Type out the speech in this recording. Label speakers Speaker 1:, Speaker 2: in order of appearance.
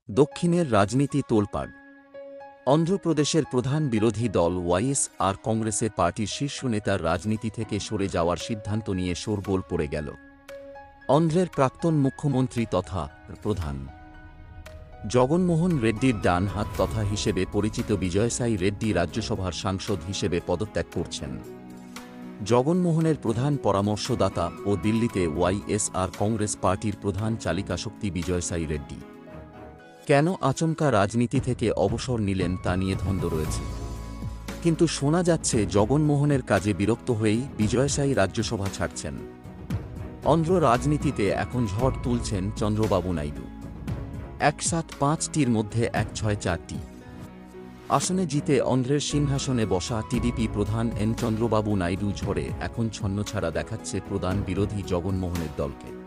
Speaker 1: দক্ষিণের রাজনীতি তোলপাড়। অন্ধ্রপ্রদেশের প্রধান বিরোধী দল ওয়াইএসআর কংগ্রেসের পার্টির শীর্ষ নেতার রাজনীতি থেকে সরে যাওয়ার সিদ্ধান্ত নিয়ে শোরগোল পড়ে গেল। অন্ধ্রের প্রাক্তন মুখ্যমন্ত্রী তথা প্রধান জগনমোহন রেড্ডির ডান হাত তথা হিসেবে পরিচিত বিজয়সাই রেড্ডি রাজ্যসভার সাংসদ হিসেবে পদত্যাগ করছেন। জগনমোহনের প্রধান পরামর্শদাতা ও দিল্লিতে ওয়াইএসআর কংগ্রেস পার্টির প্রধান চালিকাশক্তি বিজয়সাই রেড্ডি কেন আচমকা রাজনীতি থেকে অবসর নিলেন তা নিয়ে দ্বন্দ্ব রয়েছে। কিন্তু শোনা যাচ্ছে জগনমোহনের কাজে বিরক্ত হয়েই বিজয়সাই রাজ্যসভা ছাড়ছেন। অন্ধ্র রাজনীতিতে এখন ঝড় তুলছেন চন্দ্রবাবু নাইডু। ১৭৫টির মধ্যে ১৬৪টি আসনে জিতে অন্ধ্রের সিংহাসনে বসা টিডিপি প্রধান এন চন্দ্রবাবু নাইডু ঝড়ে এখন ছন্নছাড়া দেখাচ্ছে প্রধান বিরোধী জগনমোহনের দলকে।